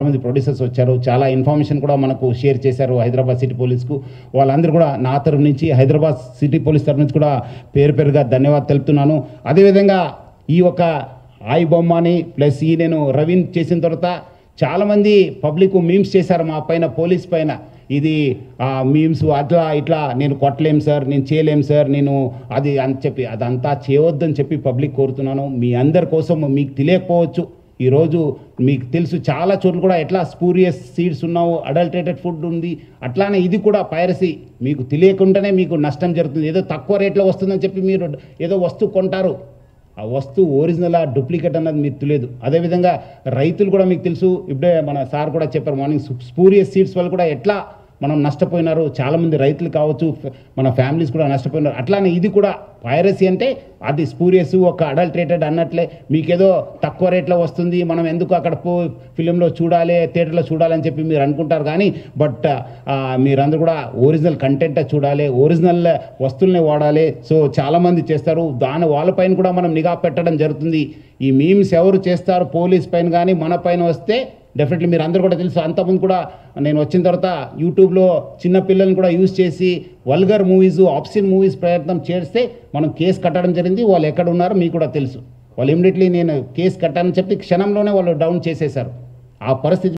మంది ప్రొడ్యూసర్స్ వచ్చారు. చాలా ఇన్ఫర్మేషన్ కూడా మనకు షేర్ చేశారు హైదరాబాద్ సిటీ పోలీస్కు. వాళ్ళందరూ కూడా నా తరఫు నుంచి హైదరాబాద్ సిటీ పోలీస్ తరఫు నుంచి కూడా పేరుగా ధన్యవాదాలు తెలుపుతున్నాను. అదేవిధంగా ఈ ఒక ఆయి బొమ్మని ప్లస్ ఈ నేను రవీన్ చేసిన తర్వాత చాలామంది పబ్లిక్ మీమ్స్ చేశారు మా పైన, పోలీస్ పైన. ఇది మీమ్స్ అట్లా ఇట్లా నేను కొట్టలేం సార్, నేను చేయలేం సార్, నేను అది అని చెప్పి అదంతా చేయవద్దని చెప్పి పబ్లిక్ కోరుతున్నాను. మీ అందరి కోసం మీకు తెలియకపోవచ్చు, ఈరోజు మీకు తెలుసు చాలా చోట్ల కూడా ఎట్లా స్పూరియస్ సీడ్స్ ఉన్నావు, అడల్టరేటెడ్ ఫుడ్ ఉంది. అట్లానే ఇది కూడా పైరసీ, మీకు తెలియకుండానే మీకు నష్టం జరుగుతుంది. ఏదో తక్కువ రేట్లో వస్తుందని చెప్పి మీరు ఏదో వస్తువు కొంటారు, ఆ వస్తువు ఒరిజినల్ డూప్లికేట్ అన్నది మీకు తెలియదు. అదేవిధంగా రైతులు కూడా మీకు తెలుసు, ఇప్పుడే మన సార్ కూడా చెప్పారు మార్నింగ్, స్పూరియస్ సీడ్స్ వల్ల కూడా ఎట్లా మనం నష్టపోయినారు, చాలామంది రైతులు కావచ్చు, మన ఫ్యామిలీస్ కూడా నష్టపోయినారు. అట్లానే ఇది కూడా పైరసీ అంటే అది స్పూరియస్, ఒక అడల్టరేటెడ్ అన్నట్లే. మీకేదో తక్కువ రేట్లో వస్తుంది, మనం ఎందుకు అక్కడ ఫిలింలో చూడాలి, థియేటర్లో చూడాలని చెప్పి మీరు అనుకుంటారు. కానీ బట్ మీరందరూ కూడా ఒరిజినల్ కంటెంటే చూడాలి, ఒరిజినల్ వస్తువులనే వాడాలి. సో చాలామంది చేస్తారు, వాళ్ళపైన కూడా మనం నిఘా పెట్టడం జరుగుతుంది. ఈ మీమ్స్ ఎవరు చేస్తారు పోలీస్ పైన కానీ మన పైన వస్తే డెఫినెట్లీ మీరు అందరూ కూడా తెలుసు. అంతకుముందు కూడా నేను వచ్చిన తర్వాత యూట్యూబ్లో చిన్న పిల్లల్ని కూడా యూజ్ చేసి వల్గర్ మూవీస్, ఆప్షన్ మూవీస్ ప్రయత్నం చేస్తే మనం కేసు కట్టడం జరిగింది. వాళ్ళు ఎక్కడ ఉన్నారో మీకు కూడా తెలుసు. వాళ్ళు ఇమ్మీడియట్లీ నేను కేసు కట్టానని చెప్పి క్షణంలోనే వాళ్ళు డౌన్ చేసేశారు. ఆ పరిస్థితి